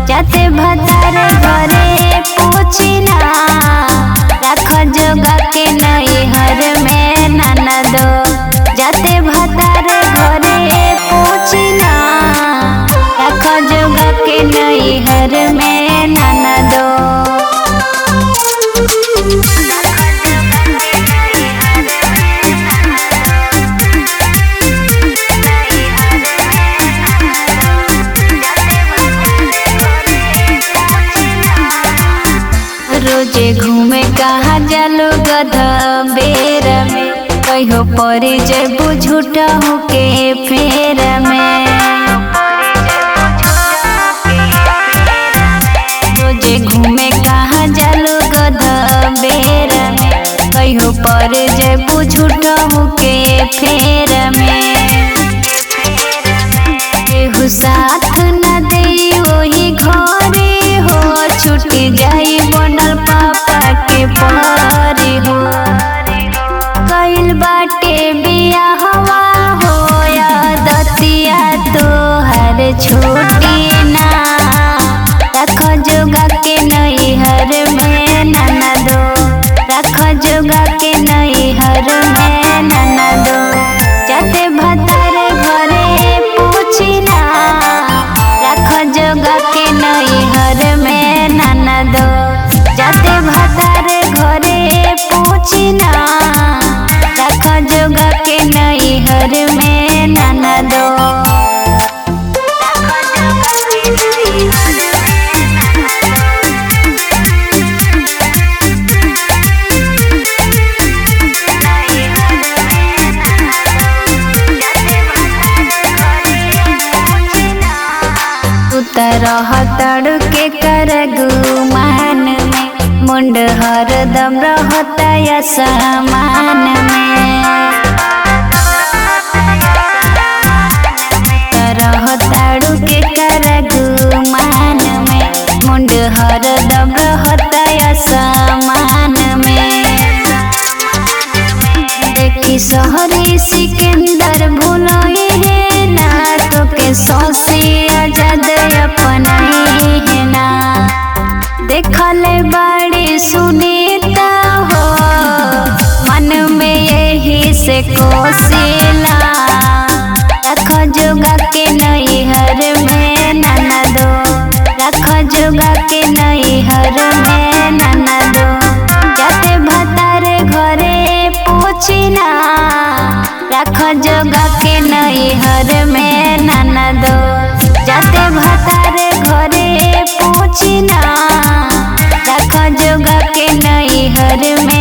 जाते भतारे घरे पूछिना रख जोगा के नैहर में ननदो। जाते भतारे घरे पूछिना रख जोगा के नैहर में ननदो। रोजे घूमे कहाँ जालो गधा बेर में, कहो परी जेबू झूठा होके फेर में। रोजे घूमे कहाँ जालो गधा बेर में, कहो परी जेबू झूठा होके फेर में। केहू साथ न दे वही घरे हो, छुट्टी जाई बनल पापा के परी हो। कइल बाटे बियाहवा हो या दतिया तोहर छोटी ना, रख जोगा के नैहर में ननदो। रख जोगा के नैहर में ननदो। जाते भतारे घरे पूछिना रख जोगा के नैहर में ननदो। जाते भतारे घरे पूछिना रख जोगा के नैहर में ननदो। रह तड़के कर गुमान में, मुंड हरदम रहता या समान में। रह तड़के कर गुमान में, मुंड हरदम रहता या समान में। देखी शहरी सिकंदर भूलोए है ना, तो के सौसी आजाद अपनाई है ना। देखले बड़ी सुनीता हो, मन में यही से कोसिला। रख जोगा के नैहर में ननदो। रख जोगा के नैहर में ननदो। जाते भतारे घरे पूछिना रख जोगा के नैहर में ननदो। जाते भतारे घरे पूछिना रख जोगा के नैहर में